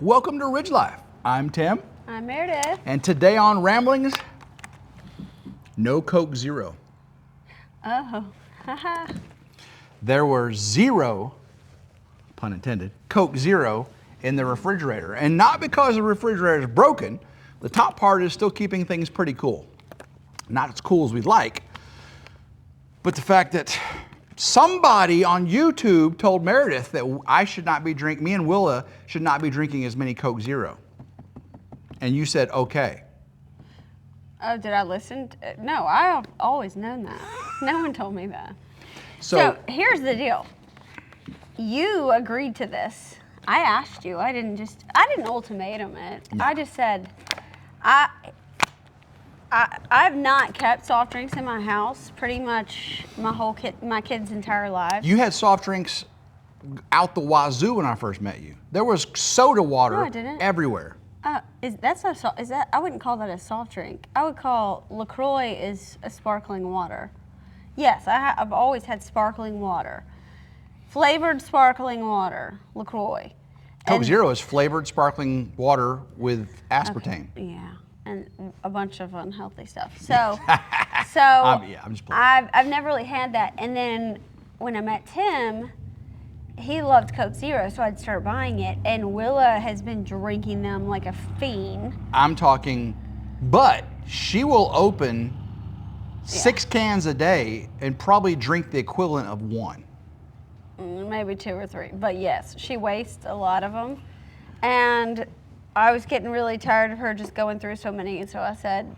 Welcome to Ridge Life. I'm Tim. I'm Meredith. And today on Ramblings, no Coke Zero. Oh, haha. There were zero, pun intended, Coke Zero in the refrigerator. And not because the refrigerator is broken, the top part is still keeping things pretty cool. Not as cool as we'd like, but the fact that somebody on YouTube told Meredith that I should not be drinking, me and Wila should not be drinking as many Coke Zero. And you said, okay. Oh, did I listen? No, I've always known that. No one told me that. So here's the deal. You agreed to this. I asked you. I didn't ultimatum it. No. I just said, I've not kept soft drinks in my house pretty much my kids' entire lives. You had soft drinks out the wazoo when I first met you. There was soda water No, I didn't. everywhere. Is that? I wouldn't call that a soft drink. I would call LaCroix is a sparkling water. Yes, I've always had sparkling water, flavored sparkling water, LaCroix. Coke Zero is flavored sparkling water with aspartame. Okay, yeah, and a bunch of unhealthy stuff. So, I'm just playing. I've never really had that. And then when I met Tim, he loved Coke Zero, so I'd start buying it. And Wila has been drinking them like a fiend. I'm talking, but she will open 6 cans a day and probably drink the equivalent of 1. Maybe 2 or 3, but yes, she wastes a lot of them. And I was getting really tired of her just going through so many, and so I said,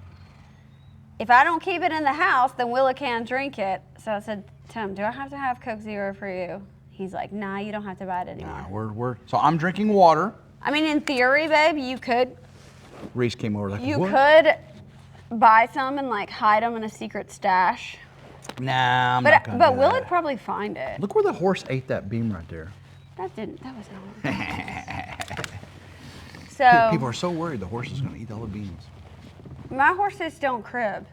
if I don't keep it in the house, then Wila can't drink it. So I said, Tim, do I have to have Coke Zero for you? He's like, nah, you don't have to buy it anymore. So I'm drinking water. I mean, in theory, babe, you could. Reese came over like, You what? could buy some and like hide them in a secret stash. Nah, I'm not gonna But do Will'd that. probably find it. Look where the horse ate that beam right there. That was not. So People are so worried the horse is gonna eat all the beans. my horses don't crib.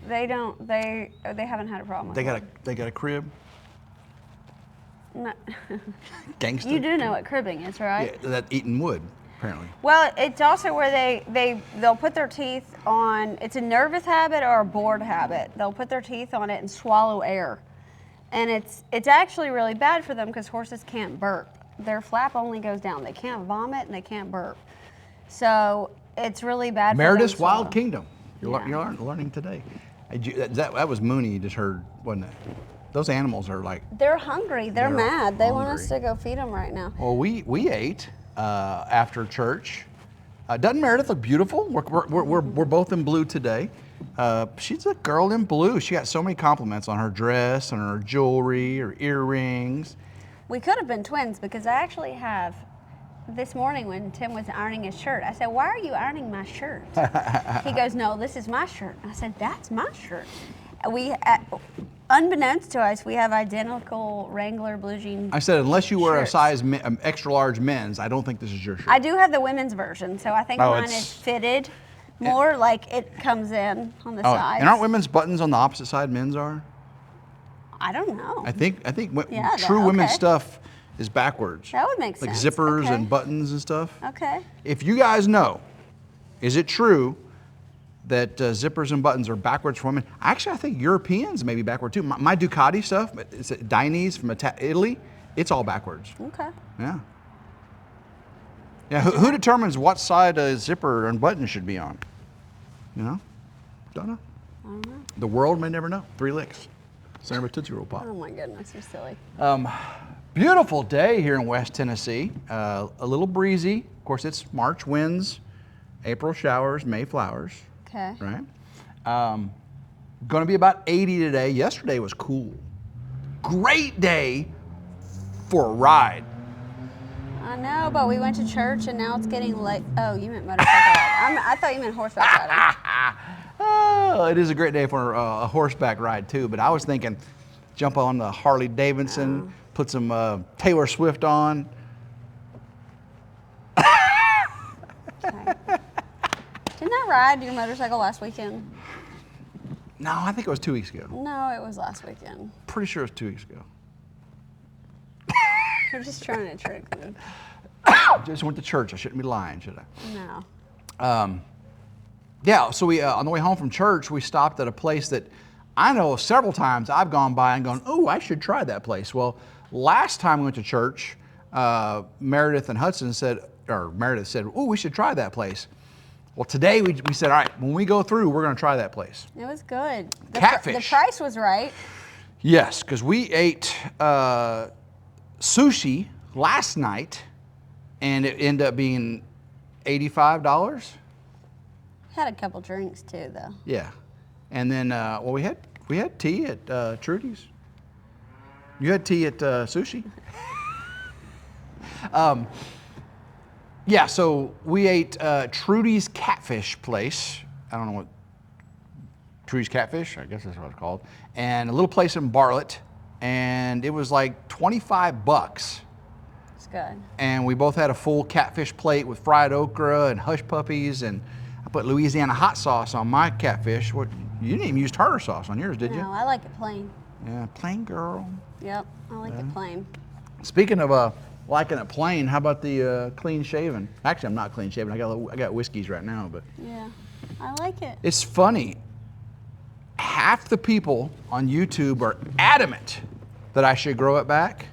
They don't. They haven't had a problem with it. They got a crib. No. Gangster. You do know what cribbing is, right? Yeah, that eating wood, apparently. Well, it's also where they'll put their teeth on. It's a nervous habit or a bored habit. They'll put their teeth on it and swallow air, and it's actually really bad for them because horses can't burp. Their flap only goes down. They can't vomit and they can't burp. So it's really bad. Meredith's for them to Wild swallow. Kingdom. You're Yeah. learning today. That was Mooney you just heard, wasn't it? Those animals are like. They're hungry. They're mad. They want us hungry. to go feed them right now. Well, we ate after church. Doesn't Meredith look beautiful? We're both in blue today. She's a girl in blue. She got so many compliments on her dress, on her jewelry, her earrings. We could have been twins because I actually have. This morning when Tim was ironing his shirt, I said, why are you ironing my shirt? He goes, no, this is my shirt. I said, that's my shirt. Unbeknownst to us, we have identical Wrangler blue jean. I said, unless you wear a shirts. size extra large men's, I don't think this is your shirt. I do have the women's version, so I think mine it's- is fitted more like it comes in on the sides. And aren't women's buttons on the opposite side men's are? I don't know. I think Yeah, true okay. women's stuff is backwards. That would make like sense. zippers Okay. and buttons and stuff. Okay. If you guys know, is it true that zippers and buttons are backwards for women? Actually, I think Europeans may be backward too. My Ducati stuff, it's Dainese from Italy, it's all backwards. Okay. Yeah. Yeah, who determines what side a zipper and button should be on? You know? Don't know. I don't know. The world may never know. 3 licks. Same with Tootsie Roll Pop. Oh my goodness, you're silly. Beautiful day here in West Tennessee. A little breezy. Of course, it's March winds, April showers, May flowers. Okay. Right? Going to be about 80 today. Yesterday was cool. Great day for a ride. I know, but we went to church and now it's getting late. Oh, you meant motorcycle ride. I thought you meant horseback riding. Oh, it is a great day for a horseback ride too, but I was thinking jump on the Harley Davidson, put some Taylor Swift on. Okay. Didn't I ride your motorcycle last weekend? No, I think it was 2 weeks ago. No, it was last weekend. Pretty sure it was 2 weeks ago. You're just trying to trick me. just went to church. I shouldn't be lying, should I? No. Yeah, so we on the way home from church, we stopped at a place that I know several times I've gone by and gone, oh, I should try that place. Well, last time we went to church, Meredith and Hudson said, or Meredith said, oh, we should try that place. Well, today we said, all right, when we go through, we're going to try that place. It was good. Catfish. The price was right. Yes, because we ate sushi last night, and it ended up being $85. Had a couple drinks too, though. Yeah, and then well, we had tea at Trudy's. You had tea at sushi. Yeah, so we ate Trudy's Catfish place. I don't know what Trudy's Catfish, I guess that's what it's called, and a little place in Bartlett, and it was like $25. It's good. And we both had a full catfish plate with fried okra and hush puppies, and I put Louisiana hot sauce on my catfish. What, you didn't even use tartar sauce on yours, did you? No, I like it plain. Yeah, plain girl. Yep, I like it plain. Speaking of liking it plain, how about the clean shaven? Actually, I'm not clean shaven. I got whiskeys right now, but Yeah, I like it. it's funny. Half the people on YouTube are adamant that I should grow it back,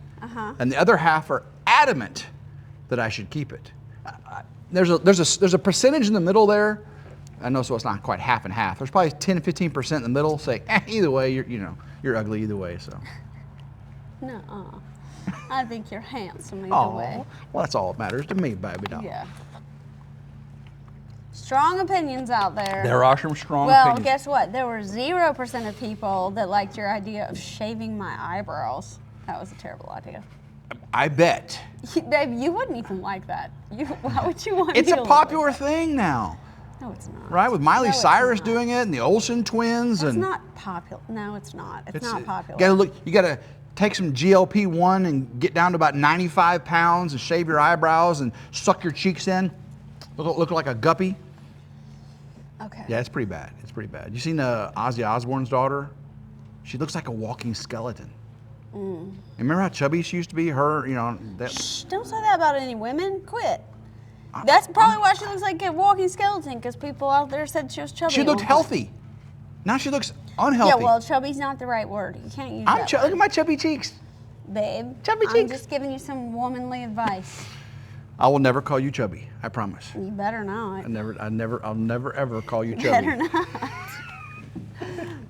and the other half are adamant that I should keep it. There's a percentage in the middle there. I know, so it's not quite half and half. There's probably 10-15% in the middle saying, either way, you're ugly either way. So. No, I think you're handsome either Oh, way. well, that's all that matters to me, baby doll. Yeah. Strong opinions out there. There are some strong Well, opinions. guess what? There were 0% of people that liked your idea of shaving my eyebrows. That was a terrible idea. I bet. Babe, you wouldn't even like that. Why would you want It's me a to look popular like that? thing now, No, it's not. right? With Miley No, it's Cyrus not. doing it and the Olsen twins. It's and not popular. No, it's not. It's not popular. You gotta take some GLP-1 and get down to about 95 pounds and shave your eyebrows and suck your cheeks in. Look like a guppy. Okay. Yeah, it's pretty bad. It's pretty bad. You seen Ozzy Osbourne's daughter? She looks like a walking skeleton. And remember how chubby she used to be? Her, Shh, don't say that about any women. Quit. That's probably why she looks like a walking skeleton, because people out there said she was chubby. She looked at one point. healthy. Now she looks unhealthy. Yeah, well, chubby's not the right word. You can't use that Look word. at my chubby cheeks. Babe, Chubby I'm cheeks. just giving you some womanly advice. I will never call you chubby. I promise. You better not. I'll never ever call you chubby. Better not.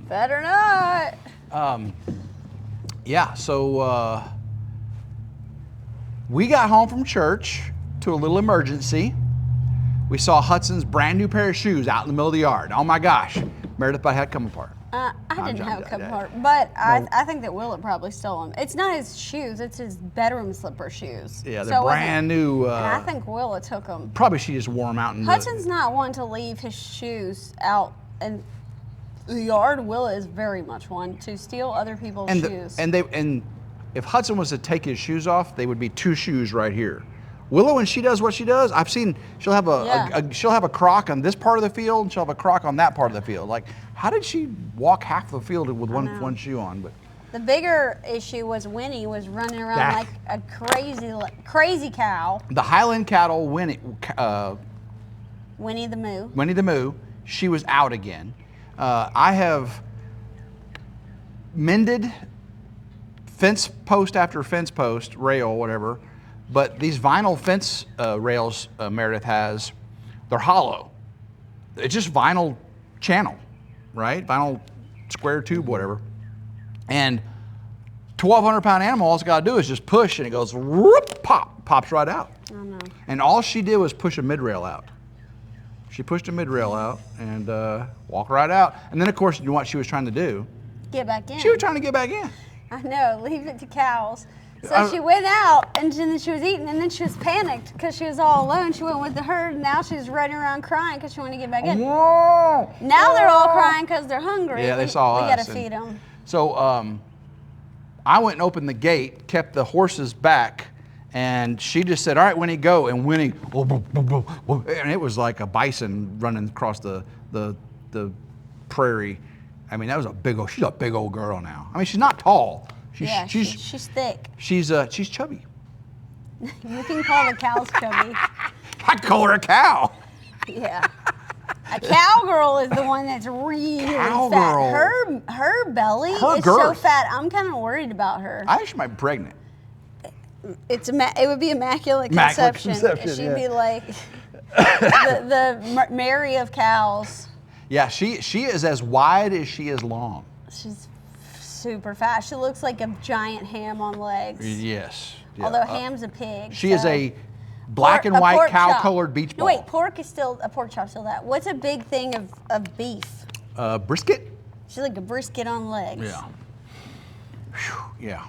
Better not. Yeah, so we got home from church to a little emergency. We saw Hudson's brand new pair of shoes out in the middle of the yard. Oh my gosh, Meredith about had to come apart. I didn't John have a Dad. cup part, but I think that Willa probably stole them. It's not his shoes; it's his bedroom slipper shoes. Yeah, So they're it wasn't- brand new. And I think Willa took them. Probably she just wore them out in Hudson's not one to leave his shoes out in the yard. Willa is very much one to steal other people's shoes. and if Hudson was to take his shoes off, they would be two shoes right here. Willow, when she does what she does, I've seen she'll have she'll have a crock on this part of the field and she'll have a crock on that part of the field. Like, how did she walk half the field with one shoe on? But the bigger issue was Winnie was running around That- like a crazy cow. the Highland cattle, Winnie the Moo. Winnie the Moo, she was out again. I have mended fence post after fence post, rail, whatever, but these vinyl fence rails Meredith has, they're hollow. It's just vinyl channel, right? Vinyl square tube, whatever. And 1,200-pound animal, all it's got to do is just push, and it goes whoop, pops right out. I know. And all she did was push a mid-rail out. She pushed a mid-rail out and walked right out. And then, of course, you know what she was trying to do? Get back in. She was trying to get back in. I know, leave it to cows. So I- she went out, and then she was eating, and then she was panicked because she was all alone. She went with the herd, and now she's running around crying because she wanted to get back in. Whoa! Now they're all crying because they're hungry. Yeah, they saw we us. gotta feed them. So I went and opened the gate, kept the horses back, and she just said, "All right, Winnie, go." And Winnie, and it was like a bison running across the prairie. I mean, that was she's a big old girl now. I mean, she's not tall. She's She's thick. She's chubby. You can call the cows chubby. I call her a cow. Yeah. A cowgirl is the one that's really Cowgirl. fat. Her belly Her is so girth. fat. I'm kind of worried about her. I think she might be pregnant. It would be immaculate Immaculate conception. conception, She'd yeah. be like the Mary of cows. Yeah, she is as wide as she is long. She's super fat. She looks like a giant ham on legs. Yes. Yeah. Although ham's a pig. She is so- a black and a white pork chop. cow-colored beach ball. No, wait, pork chop still that. What's a big thing of beef? Brisket? She's like a brisket on legs. Yeah. Whew, yeah.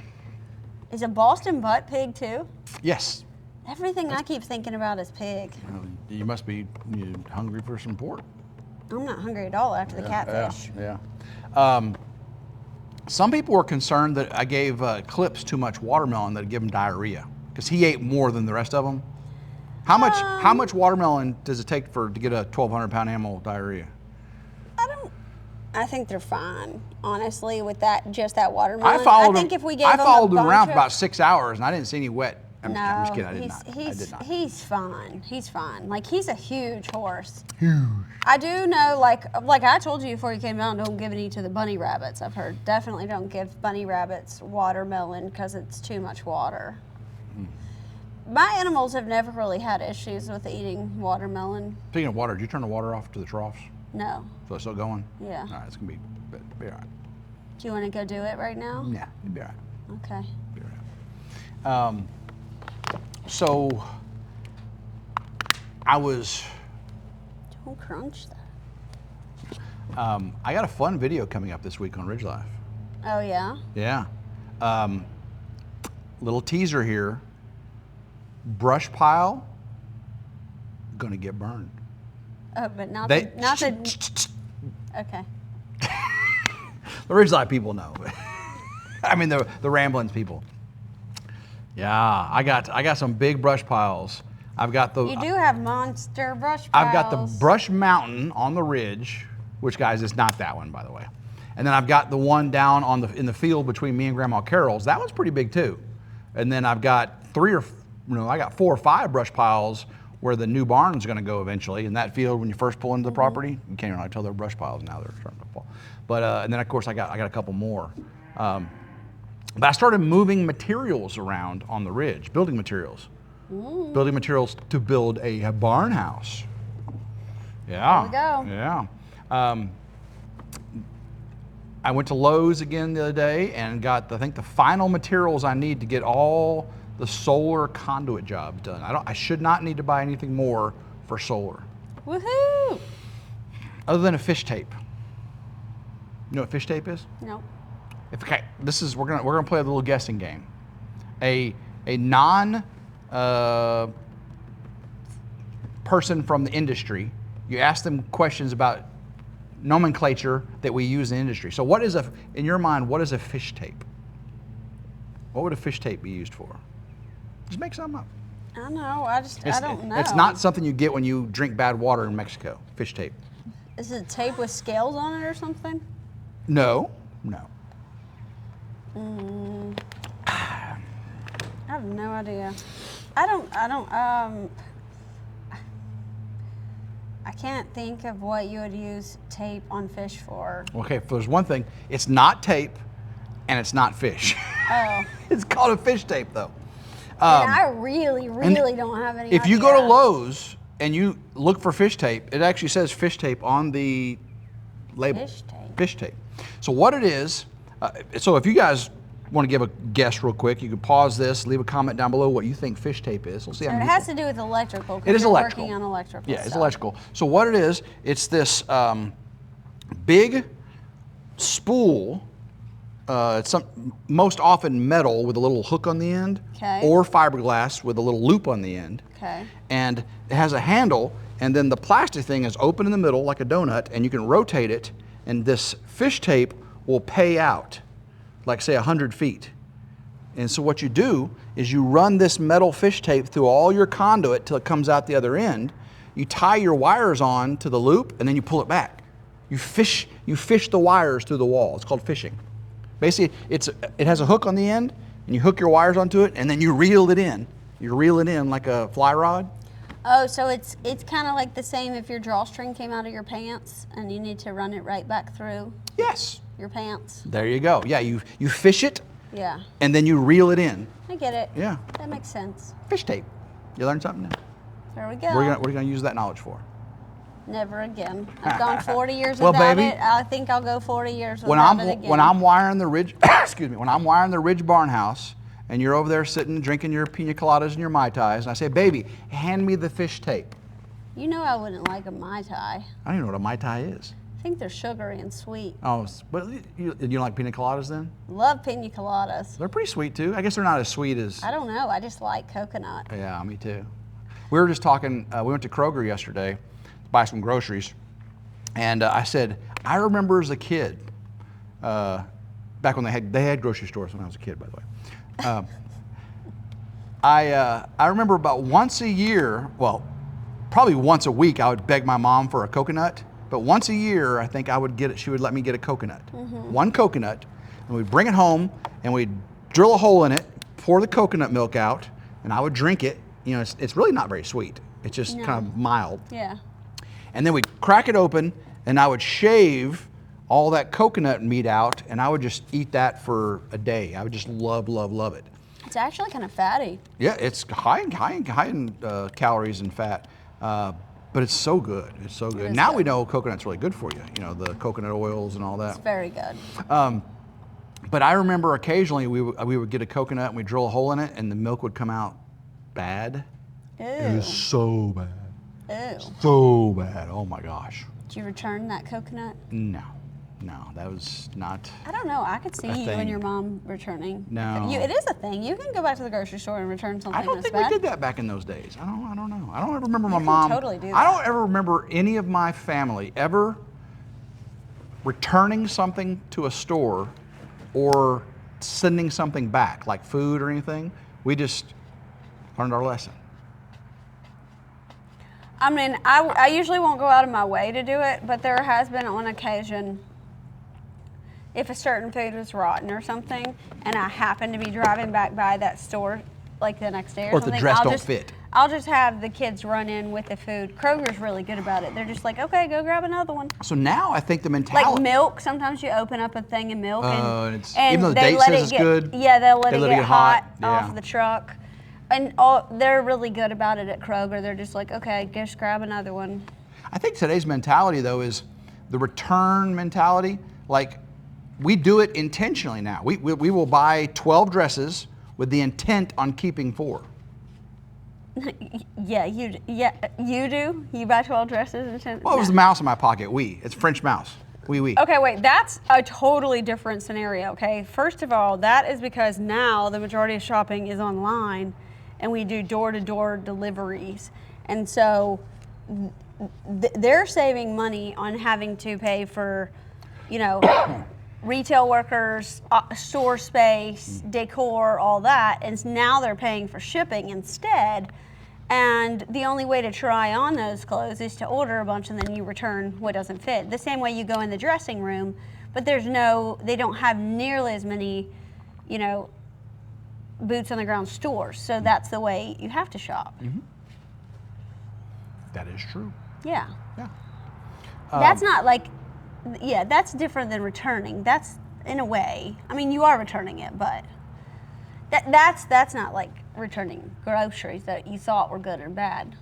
Is a Boston butt pig too? Yes. Everything I keep thinking about is pig. You must be hungry for some pork. I'm not hungry at all after the catfish. Yeah. Some people were concerned that I gave Clips too much watermelon that'd give him diarrhea because he ate more than the rest of them. How much watermelon does it take to get a 1,200-pound animal diarrhea? I think they're fine, honestly, with that watermelon. I followed think him, if we gave I them followed a him around for bunch about 6 hours and I didn't see any wet. I'm just kidding. I did not. He's fine. He's fine. Like, he's a huge horse. Huge. I do know, like I told you before you came down, don't give any to the bunny rabbits. I've heard definitely don't give bunny rabbits watermelon because it's too much water. My animals have never really had issues with eating watermelon. Speaking of water, did you turn the water off to the troughs? No. So it's still going? Yeah. All right, it's going to be all right. Do you want to go do it right now? Yeah, it'll be all right. Okay. Be all right. So I was. Don't crunch that. I got a fun video coming up this week on RidgeLife. Oh, yeah? Yeah. Little teaser here. Brush pile gonna get burned. Oh, but not They- the. Okay. The RidgeLife people know. I mean the Ramblings people. Yeah, I got some big brush piles. I've got the. You do have monster brush piles. I've got the brush mountain on the ridge, which guys, it's not that one by the way. And then I've got the one down in the field between me and Grandma Carol's. That one's pretty big too. And then I've got I got 4 or 5 brush piles where the new barn's going to go eventually. In that field, when you first pull into the property, you can't really tell they're brush piles now. They're starting to fall. But and then of course I got a couple more. But I started moving materials around on the ridge, building materials. Building materials to build a barn house. Yeah. There we go. Yeah. I went to Lowe's again the other day and got, I think, the final materials I need to get all the solar conduit jobs done. I should not need to buy anything more for solar. Woohoo! Other than a fish tape. You know what fish tape is? Nope. Okay, we're gonna play a little guessing game. A non person from the industry, you ask them questions about nomenclature that we use in the industry. So in your mind, what is a fish tape? What would a fish tape be used for? Just make something up. I know. I don't know. It's not something you get when you drink bad water in Mexico. Fish tape. Is it tape with scales on it or something? No. I have no idea. I can't think of what you would use tape on fish for. Okay, if there's one thing, it's not tape and it's not fish. Oh. It's called a fish tape though. And I really don't have any If idea. you go to Lowe's and you look for fish tape, it actually says fish tape on the label. Fish tape. Fish tape. So what it is, so if you guys want to give a guess real quick, you can pause this, leave a comment down below what you think fish tape is. We'll see how It many has people- to do with electrical. 'Cause It is you're electrical. Working on electrical. Yeah, it's stuff. electrical. So what it is, it's this big spool. It's most often metal with a little hook on the end, Okay. or fiberglass with a little loop on the end. Okay. And it has a handle, and then the plastic thing is open in the middle like a donut, and you can rotate it, and this fish tape will pay out, like say 100 feet. And so what you do is you run this metal fish tape through all your conduit till it comes out the other end. You tie your wires on to the loop, and then you pull it back. You fish the wires through the wall. It's called fishing. Basically, it has a hook on the end, and you hook your wires onto it, and then you reel it in, You reel it in like a fly rod. Oh, so it's kind of like the same if your drawstring came out of your pants and you need to run it right back through. Yes. Your pants. There you go. Yeah, you fish it. Yeah. And then you reel it in. I get it. Yeah. That makes sense. Fish tape. You learned something new. There we go. What are you gonna use that knowledge for? Never again. I've gone 40 years Well, without baby, it. I think I'll go 40 years without it again. When I'm wiring the Ridge, excuse me, when I'm wiring the Ridge barn house, and you're over there sitting drinking your pina coladas and your Mai Tais, and I say, baby, hand me the fish tape. You know I wouldn't like a Mai Tai. I don't even know what a Mai Tai is. I think they're sugary and sweet. Oh, but you don't like pina coladas then? Love pina coladas. They're pretty sweet too. I guess they're not as sweet as. I don't know. I just like coconut. Yeah, me too. We were just talking, we went to Kroger yesterday to buy some groceries, and I said, I remember as a kid, back when they had grocery stores when I was a kid, by the way. I remember about once a year, well, probably once a week, I would beg my mom for a coconut. But once a year, I think she would let me get a coconut. One coconut, and we'd bring it home, and we'd drill a hole in it, pour the coconut milk out, and I would drink it. You know, it's really not very sweet. It's just kind of mild. Yeah. And then we'd crack it open, and I would shave all that coconut meat out, and I would just eat that for a day. I would just love, love, love it. It's actually kind of fatty. Yeah, it's high in calories and fat. But it's so good. It's so good. Now we know coconut's really good for you. You know, the coconut oils and all that. It's very good. But I remember occasionally we would get a coconut and we'd drill a hole in it and the milk would come out bad. Ew. It was so bad. Ew. So bad. Oh my gosh. Did you return that coconut? No, that was not. I don't know. I could see you thing. and your mom returning. No. It is a thing. You can go back to the grocery store and return something. I don't that's think bad. we did that back in those days. I don't know. I don't ever remember my can mom. totally do I that. don't ever remember any of my family ever returning something to a store or sending something back, like food or anything. We just learned our lesson. I mean, I usually won't go out of my way to do it, but there has been on occasion, if a certain food was rotten or something, and I happen to be driving back by that store like the next day or Or something, if the dress don't fit. I'll just have the kids run in with the food. Kroger's really good about it. They're just like, okay, go grab another one. So now I think the mentality. Like milk, sometimes you open up a thing of milk and even though the they date let says it it's get, good, yeah, they'll let it get hot yeah. off the truck. And they're really good about it at Kroger. They're just like, okay, just grab another one. I think today's mentality, though, is the return mentality. Like, we do it intentionally now. We will buy 12 dresses with the intent on keeping 4. Yeah, you do? You buy 12 dresses? Well, it was the mouse in my pocket. It's French mouse. Oui. Okay, wait, that's a totally different scenario, okay? First of all, that is because now the majority of shopping is online and we do door-to-door deliveries. And so they're saving money on having to pay for, retail workers, store space, decor, all that. And now they're paying for shipping instead. And the only way to try on those clothes is to order a bunch and then you return what doesn't fit. The same way you go in the dressing room, but they don't have nearly as many, boots on the ground stores. So that's the way you have to shop. Mm-hmm. That is true. Yeah. Yeah. That's not like, that's different than returning. That's in a way. I mean, you are returning it, but that's not like returning groceries that you thought were good or bad.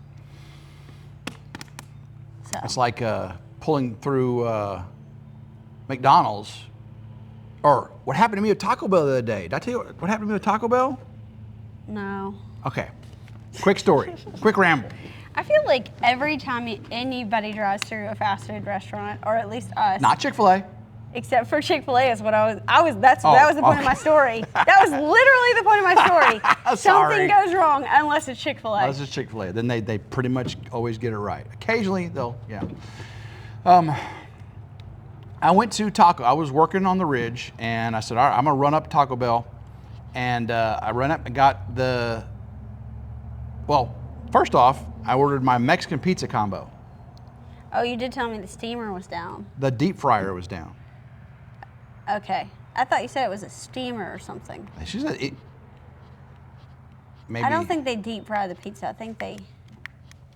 So. It's like pulling through McDonald's. Or what happened to me with Taco Bell the other day? Did I tell you what happened to me with Taco Bell? No. Okay. Quick story. Quick ramble. I feel like every time anybody drives through a fast food restaurant, or at least us. Not Chick-fil-A. Except for Chick-fil-A is what that was the point of my story. That was literally the point of my story. Something goes wrong unless it's Chick-fil-A. Unless it's Chick-fil-A. Then they pretty much always get it right. Occasionally they'll, I went to I was working on the Ridge and I said, all right, I'm gonna run up Taco Bell. And I ran up and got first off, I ordered my Mexican pizza combo. Oh, you did tell me the steamer was down. The deep fryer was down. Okay. I thought you said it was a steamer or something. She said maybe. I don't think they deep fry the pizza. I think they.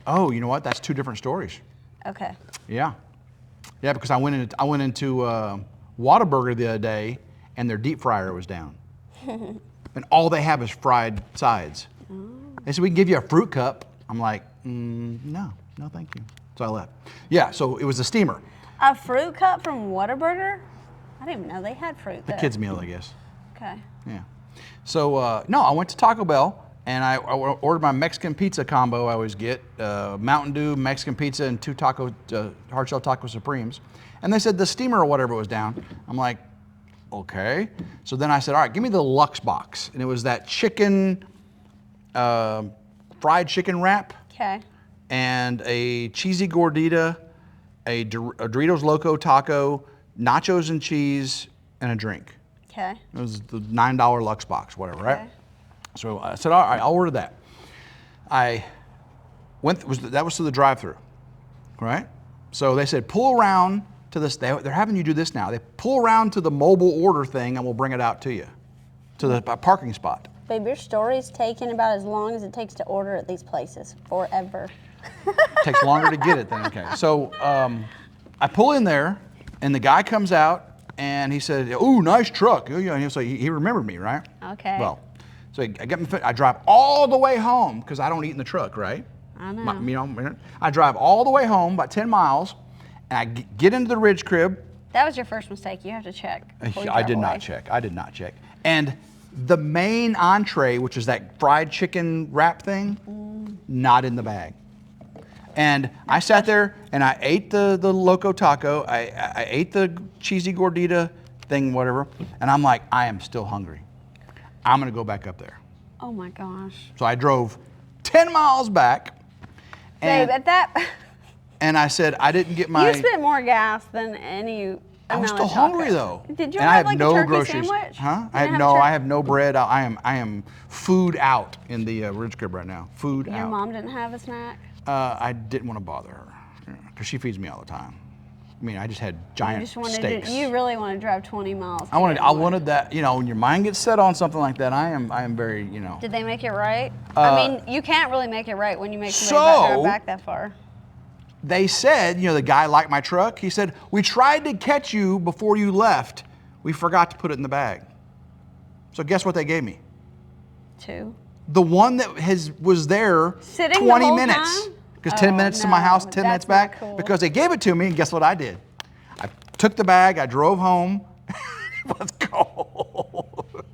Oh, you know what? That's two different stories. Okay. Yeah. Yeah, because I went into Whataburger the other day, and their deep fryer was down. And all they have is fried sides. Oh. They said, we can give you a fruit cup. I'm like, no, thank you. So I left. Yeah, so it was a steamer. A fruit cup from Whataburger? I didn't even know they had fruit there. The kids' meal, I guess. Okay. Yeah. So, no, I went to Taco Bell, and I ordered my Mexican pizza combo I always get, Mountain Dew, Mexican pizza, and 2 hard shell taco supremes. And they said the steamer or whatever was down. I'm like, okay. So then I said, all right, give me the Lux box. And it was that chicken, fried chicken wrap. Okay. And a cheesy gordita, a Doritos Loco taco, nachos and cheese, and a drink. Okay. It was the $9 Lux box, whatever, right? Okay. So I said, all right, I'll order that. That was to the drive-thru, right? So they said, pull around to this. They're having you do this now. They pull around to the mobile order thing, and we'll bring it out to you, to the parking spot. Babe, your story's taking about as long as it takes to order at these places, forever. It takes longer to get it than, okay. So I pull in there, and the guy comes out, and he said, ooh, nice truck. So he remembered me, right? Okay. Well, so I drive all the way home, because I don't eat in the truck, right? I know. I drive all the way home, about 10 miles, and I get into the Ridge crib. That was your first mistake. You have to check. I did not check. And the main entree, which is that fried chicken wrap thing, not in the bag. And I sat there and I ate the Loco Taco. I ate the cheesy gordita thing, whatever. And I'm like, I am still hungry. I'm going to go back up there. Oh my gosh. So I drove 10 miles back. Babe, at that. And I said, I didn't get my. You spent more gas than any. I was still hungry though. Did you and have like no a groceries? Sandwich? Huh? I have no bread. I am food out in the Ridge crib right now. Food out. Your mom didn't have a snack? I didn't want to bother her because she feeds me all the time. I mean, I just had giant steaks. You really want to drive 20 miles. I wanted that. You know, when your mind gets set on something like that, I am very, you know. Did they make it right? I mean, you can't really make it right when you make somebody drive back that far. They said, you know, the guy liked my truck. He said, we tried to catch you before you left. We forgot to put it in the bag. So guess what they gave me? 2. The one that was there sitting 20 minutes. Because 10 minutes to my house, 10 minutes back. Cool. Because they gave it to me, and guess what I did? I took the bag, I drove home. It was cold.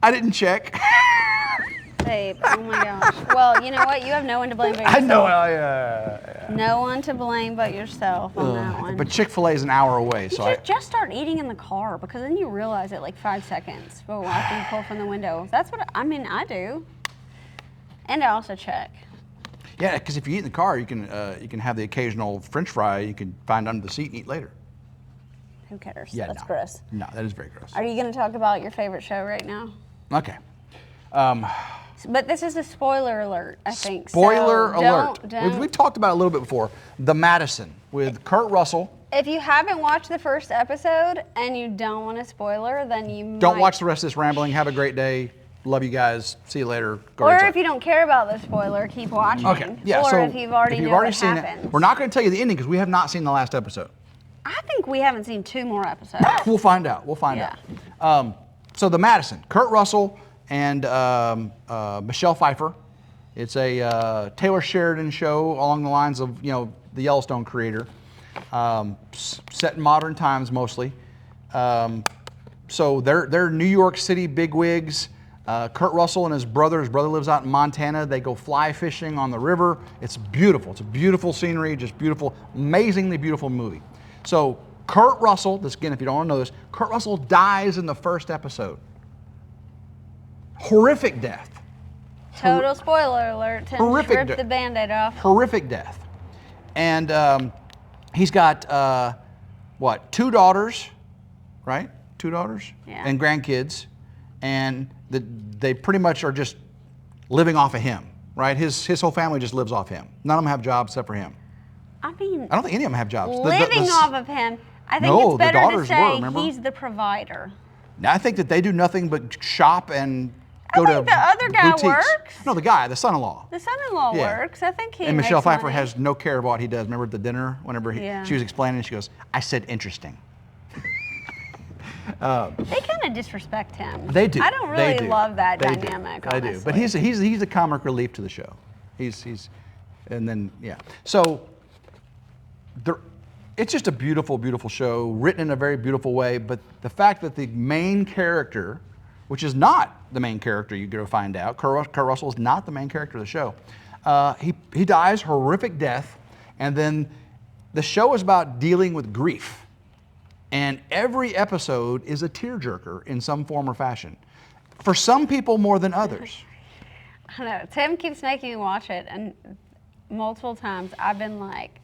I didn't check. Babe, oh my gosh. Well, you know what? You have no one to blame but yourself. I know. No one to blame but yourself on that one. But Chick-fil-A is an hour away. You should just start eating in the car, because then you realize it like 5 seconds after you pull from the window. That's what I do. And I also check. Yeah, because if you eat in the car, you can have the occasional French fry you can find under the seat and eat later. Who cares? Yeah, That's gross. No, that is very gross. Are you going to talk about your favorite show right now? Okay. But this is a spoiler alert, I think. Spoiler alert. Don't. We've talked about it a little bit before. The Madison with Kurt Russell. If you haven't watched the first episode and you don't want a spoiler, then you don't watch the rest of this rambling. Have a great day. Love you guys. See you later. Or if you don't care about the spoiler, keep watching. Okay. Yeah. Or so if you've already seen it, we're not going to tell you the ending because we have not seen the last episode. I think we haven't seen 2 more episodes. We'll find out. out. So the Madison, Kurt Russell and Michelle Pfeiffer. It's a Taylor Sheridan show along the lines of, you know, the Yellowstone creator, set in modern times mostly. So they're New York City bigwigs. Kurt Russell and his brother lives out in Montana. They go fly fishing on the river. It's beautiful. It's a beautiful scenery, just beautiful, amazingly beautiful movie. So Kurt Russell, this again, if you don't want to know this, Kurt Russell dies in the first episode. Horrific death. Total spoiler alert. Horrific Rip the Band-Aid off. Horrific death. And he's got, 2 daughters, right? 2 daughters? Yeah. And grandkids. And they pretty much are just living off of him, right? His whole family just lives off him. None of them have jobs except for him. I mean, I don't think any of them have jobs. Living off of him. I think it's better to say he's the provider. Now, I think that they do nothing but shop and go think to the other guy boutiques. works. No, the son-in-law. The son-in-law Yeah. works. I think he And Michelle makes Pfeiffer money. has no care of what he does. Remember at the dinner, whenever Yeah. she was explaining, she goes, "I said interesting." They kind of disrespect him. They do. I don't They really do. love that They do. dynamic. They do. Honestly. But he's a comic relief to the show. And then yeah. So it's just a beautiful, beautiful show, written in a very beautiful way. But the fact that the main character, which is not the main character, you go find out, Kurt Russell is not the main character of the show. He dies horrific death, and then the show is about dealing with grief. And every episode is a tearjerker in some form or fashion. For some people more than others. I know. Tim keeps making me watch it, and multiple times I've been like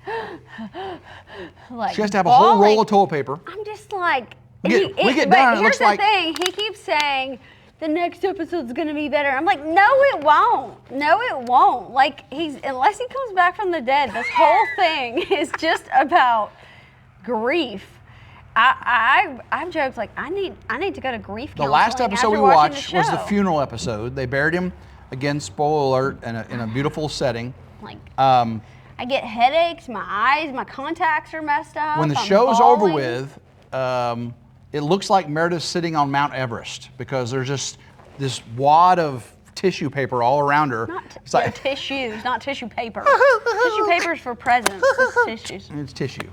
She has to have a whole roll of toilet paper. I'm just like, we get but done, it here's looks the like thing. He keeps saying the next episode's gonna be better. I'm like, no, it won't. No, it won't. Like unless he comes back from the dead, this whole thing is just about grief. I've joked like I need to go to grief counseling. The last episode we after watching watched the was the show. funeral episode. They buried him, again, spoiler alert, in a beautiful setting. Like, I get headaches, my eyes, my contacts are messed up. When the I'm show's over bawling. with, it looks like Meredith's sitting on Mount Everest because there's just this wad of tissue paper all around her. It's like, tissues, not tissue paper. Tissue paper's for presents. It's tissues. it's tissue.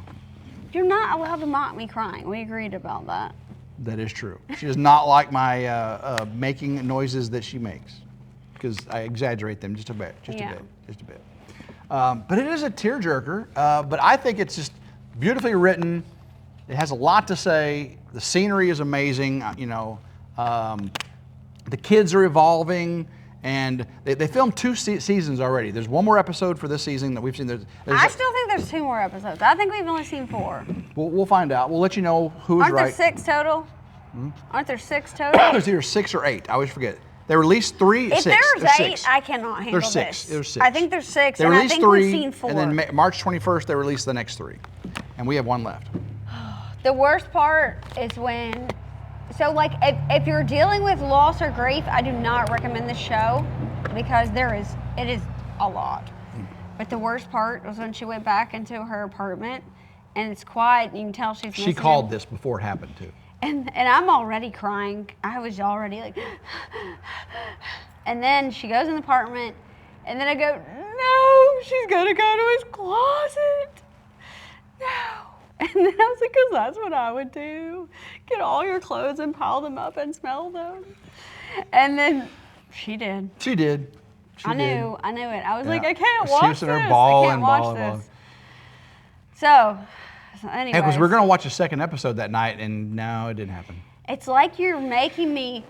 You're not allowed to mock me crying. We agreed about that. That is true. She does not like my making noises that she makes because I exaggerate them just a bit, just a bit. But it is a tearjerker. But I think it's just beautifully written. It has a lot to say. The scenery is amazing. The kids are evolving, and they filmed 2 seasons already. There's one more episode for this season that we've seen. I still think there's 2 more episodes. I think we've only seen 4. We'll find out. We'll let you know who's Aren't right. there 6 total? Aren't there 6 total? There's either 6 or 8. I always forget. They released 3, If 6. there's 8, 6. I cannot handle There's 6. this. There's 6. I think there's 6, They and I released think 3, we've seen 4. and then March 21st they released the next 3, and we have 1 left. The worst part is when, so like if you're dealing with loss or grief, I do not recommend this show because it is a lot. But the worst part was when she went back into her apartment and it's quiet and you can tell she's She missing called him. this before it happened too. And I'm already crying. I was already like, and then she goes in the apartment and then I go, no, she's gonna go to his closet. No. And then I was like, because that's what I would do. Get all your clothes and pile them up and smell them. And then she did. She did. I knew it. I was like, Yeah. I can't She watch was this. sitting there I bawling, can't watch bawling, this. So anyway. Because we're gonna watch a second episode that night, and no, it didn't happen. It's like you're making me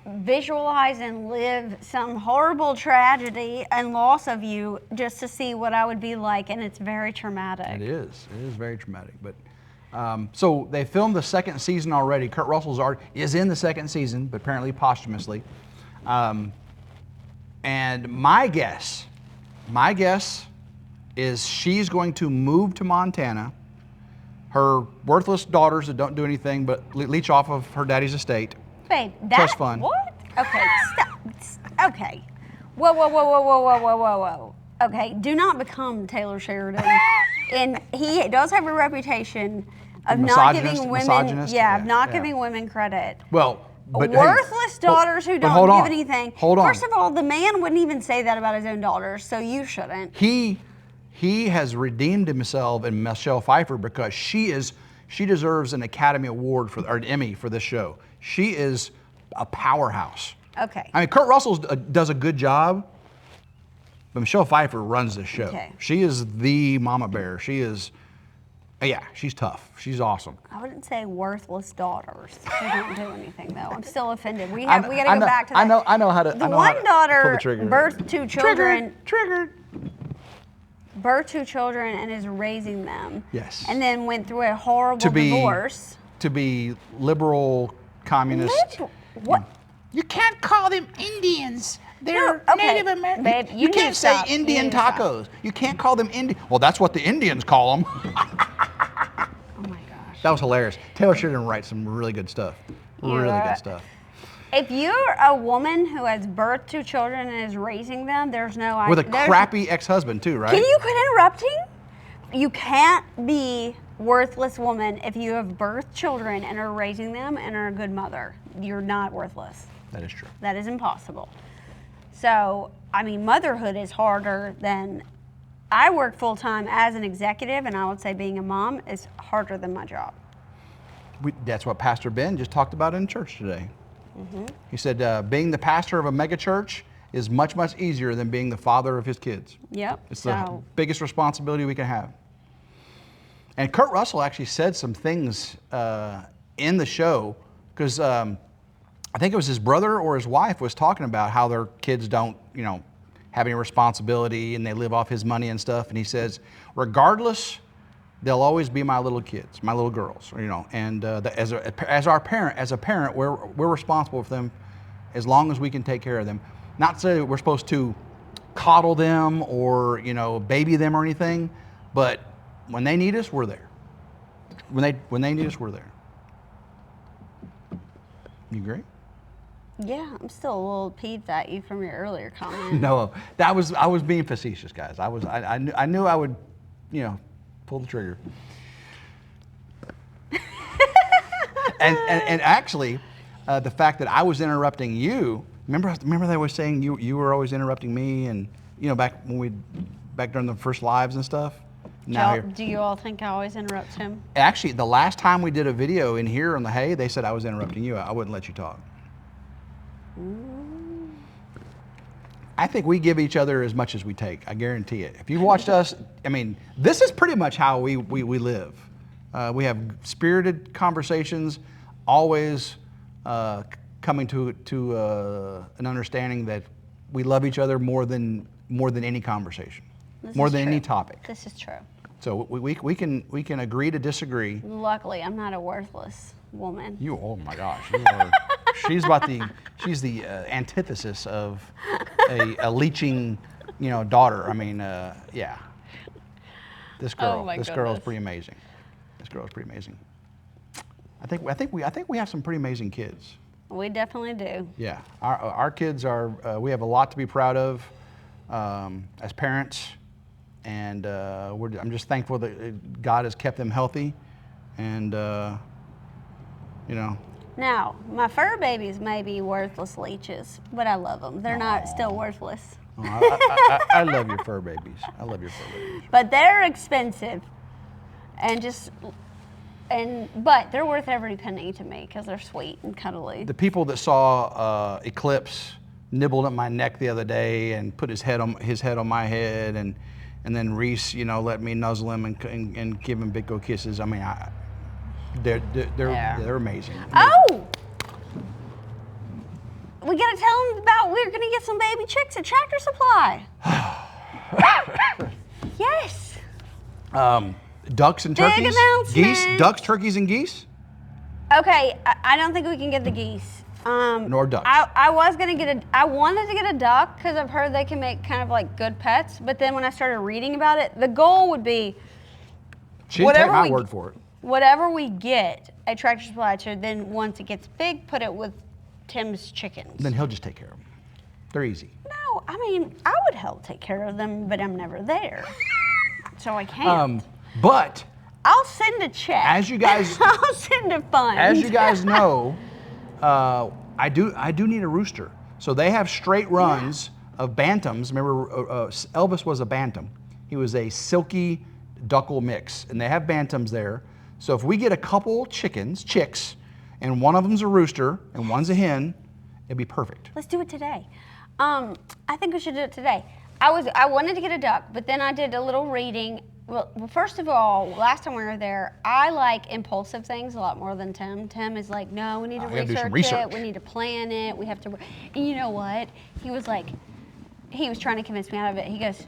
visualize and live some horrible tragedy and loss of you just to see what I would be like, and it's very traumatic. It is very traumatic. But so they filmed the second season already. Kurt Russell's is in the second season, but apparently posthumously. And my guess is she's going to move to Montana. Her worthless daughters that don't do anything but leech off of her daddy's estate. Babe, Plus fun. What? Okay, stop. Okay. Whoa. Okay, do not become Taylor Sheridan. And he does have a reputation of not giving women, giving women credit. Well, but worthless daughters who don't hold give on. anything. Hold on. First of all, the man wouldn't even say that about his own daughters, so you shouldn't. He has redeemed himself in Michelle Pfeiffer because she deserves an Academy Award or an Emmy for this show. She is a powerhouse. Okay. I mean, Kurt Russell does a good job, but Michelle Pfeiffer runs this show. Okay. She is the mama bear. She's tough. She's awesome. I wouldn't say worthless daughters who don't do anything though. I'm still offended. We got to go back to that. I know how to. The one daughter birthed 2 children. Triggered. Birthed 2 children and is raising them. Yes. And then went through a horrible divorce. To be liberal, communist. What? You can't call them Indians. They're Native American. Babe, you can't say Indian tacos. You can't call them Indian. Well, that's what the Indians call them. Oh my gosh. That was hilarious. Taylor Sheridan writes some really good stuff. Really good stuff. if you're a woman who has birthed 2 children and is raising them, there's no... With a crappy ex-husband too, right? Can you quit interrupting? You can't be worthless woman if you have birthed children and are raising them and are a good mother. You're not worthless. That is true. That is impossible. So, I mean, motherhood is harder than... I work full-time as an executive, and I would say being a mom is harder than my job. That's what Pastor Ben just talked about in church today. He said being the pastor of a mega church is much, much easier than being the father of his kids. Yep. It's the biggest responsibility we can have. And Kurt Russell actually said some things in the show, because I think it was his brother or his wife was talking about how their kids don't, have any responsibility and they live off his money and stuff. And he says, regardless, they'll always be my little kids, my little girls, and as a parent, we're responsible for them as long as we can take care of them. Not to say that we're supposed to coddle them or, baby them or anything, but when they need us, we're there. When they need us, we're there. You agree? Yeah, I'm still a little peeved at you from your earlier comment. No, I was being facetious, guys. I knew I would, pull the trigger. and actually, the fact that I was interrupting you, remember they were saying you were always interrupting me, and back during the first lives and stuff. Do you all think I always interrupt him? Actually, the last time we did a video in here on the hay, they said I was interrupting you. I wouldn't let you talk. I think we give each other as much as we take. I guarantee it. If you've watched us, this is pretty much how we live. We have spirited conversations, always coming to an understanding that we love each other more than any conversation, more than any topic. This is true. So we can agree to disagree. Luckily, I'm not a worthless woman. Oh my gosh, you are. She's the antithesis of a leeching, daughter. Yeah. This girl is pretty amazing. I think we have some pretty amazing kids. We definitely do. Yeah, our kids are. We have a lot to be proud of as parents, and I'm just thankful that God has kept them healthy, and Now, my fur babies may be worthless leeches, but I love them. They're not still worthless. I love your fur babies. But they're expensive, but they're worth every penny to me because they're sweet and cuddly. The people that saw Eclipse nibbled at my neck the other day and put his head on my head, and then Reese, let me nuzzle him and give him big kisses. They're amazing. Oh! We gotta tell them about we're gonna get some baby chicks at Tractor Supply. Yes. Ducks and turkeys? Big announcement. Geese? Ducks, turkeys, and geese? Okay, I don't think we can get the geese. Nor ducks. I wanted to get a duck because I've heard they can make kind of like good pets, but then when I started reading about it, the goal would be She didn't take my word for it. Whatever we get at Tractor Supply, then once it gets big, put it with Tim's chickens. Then he'll just take care of them. They're easy. No, I would help take care of them, but I'm never there. So I can't. But I'll send a check. As you guys, I'll send a fund. As you guys know, I do need a rooster. So they have straight runs of bantams. Remember, Elvis was a bantam. He was a silky duckle mix, and they have bantams there. So if we get a couple chicks, and one of them's a rooster and one's a hen, it'd be perfect. Let's do it today. I think we should do it today. I wanted to get a duck, but then I did a little reading. Well, first of all, last time we were there, I like impulsive things a lot more than Tim. Tim is like, no, we need to research it. We need to plan it. We have to. And you know what? He was trying to convince me out of it. He goes,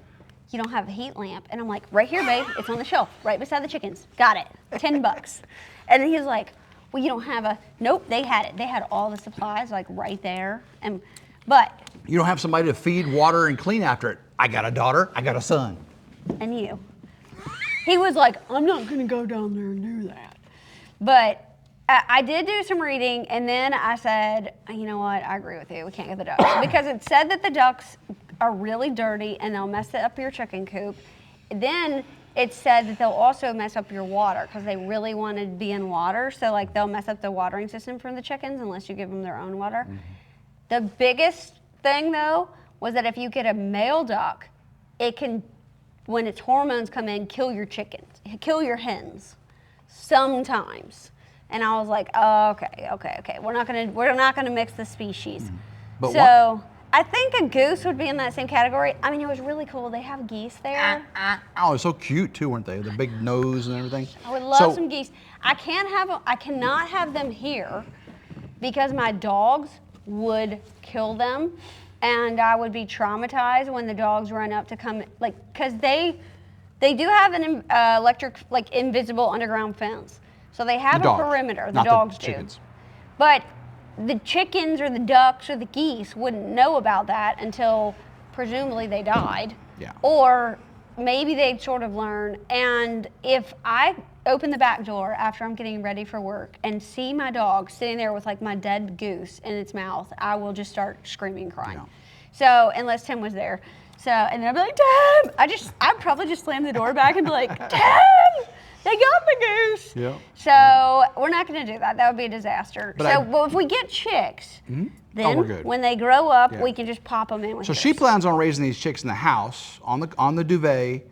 you don't have a heat lamp. And I'm like, right here, babe. It's on the shelf, right beside the chickens. Got it. $10. And then he was like, well, you don't have a, nope, they had it. They had all the supplies like right there. But. You don't have somebody to feed, water, and clean after it. I got a daughter, I got a son. And you. He was like, I'm not gonna go down there and do that. But I did do some reading, and then I said, you know what, I agree with you. We can't get the ducks. Because it said that the ducks are really dirty, and they'll mess up your chicken coop. Then it said that they'll also mess up your water, because they really want to be in water. So, like, they'll mess up the watering system for the chickens unless you give them their own water. Mm-hmm. The biggest thing, though, was that if you get a male duck, it can, when its hormones come in, kill your chickens, kill your hens sometimes. And I was like, oh, okay. We're not gonna mix the species. Mm-hmm. But so I think a goose would be in that same category. I mean, it was really cool. They have geese there. Oh, it's so cute too, weren't they? The big nose and everything. I would love some geese. I cannot have them here because my dogs would kill them, and I would be traumatized when the dogs run up to come, like, because they do have an electric, like, invisible underground fence. So they have a perimeter, the dogs do. But the chickens or the ducks or the geese wouldn't know about that until presumably they died. Yeah. Or maybe they'd sort of learn. And if I open the back door after I'm getting ready for work and see my dog sitting there with, like, my dead goose in its mouth, I will just start screaming, crying. Yeah. So, unless Tim was there. So, and then I'd be like, Tim! I'd probably just slam the door back and be like, Tim! They got the goose. Yeah. So we're not going to do that. That would be a disaster. But if we get chicks, then when they grow up, we can just pop them in with. So she plans on raising these chicks in the house on the duvet,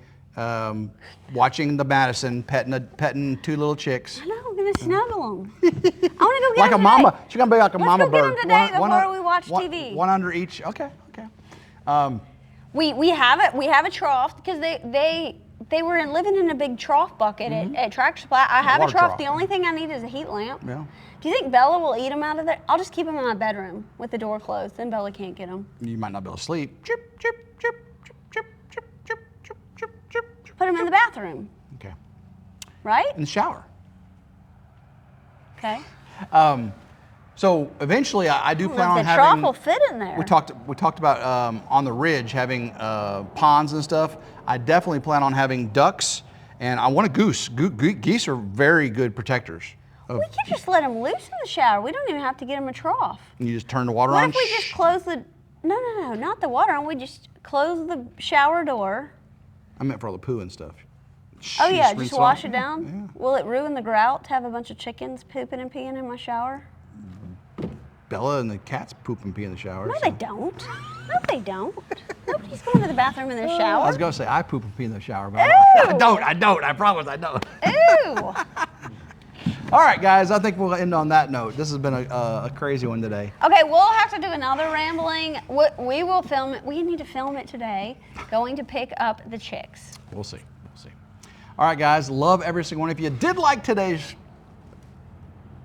watching the Madison, petting two little chicks. I know. I'm going to snuggle them. I want to go get like them a mama. She's going to be like a mama bird. Let's go get them today before we watch TV. One under each. Okay. We have a trough because they were living in a big trough bucket at Tractor Supply. I have a trough. The only thing I need is a heat lamp. Yeah. Do you think Bella will eat them out of there? I'll just keep them in my bedroom with the door closed. Then Bella can't get them. You might not be able to sleep. Chip, chip, chip, chip, chip, chip, chip, chip, chip, chip. Put them in the bathroom. Okay. Right? In the shower. Okay. So eventually, I do plan on having. The trough will fit in there. We talked about on the ridge having ponds and stuff. I definitely plan on having ducks, and I want a goose. Geese are very good protectors. We can just let them loose in the shower. We don't even have to get them a trough. You just turn the water on. What if we just close the? No, not the water on. We just close the shower door. I meant for all the poo and stuff. Oh yeah, just wash it down. Yeah. Will it ruin the grout to have a bunch of chickens pooping and peeing in my shower? Bella and the cats poop and pee in the shower. No, they don't. No, they don't. Nobody's going to the bathroom in their shower. I was going to say, I poop and pee in the shower, but I don't. I promise I don't. Ew. All right, guys, I think we'll end on that note. This has been a crazy one today. Okay, we'll have to do another rambling. We will film it. We need to film it today, going to pick up the chicks. We'll see. All right, guys, love every single one. If you did like today's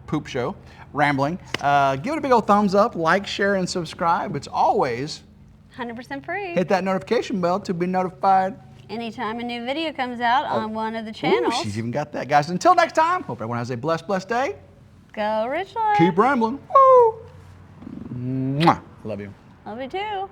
poop show, rambling, give it a big old thumbs up, like, share, and subscribe. It's always 100% free. Hit that notification bell to be notified anytime a new video comes out on one of the channels. Ooh, she's even got that. Guys, until next time, hope everyone has a blessed day. Go RidgeLife. Keep rambling. Woo! Mwah. Love you. Love you too.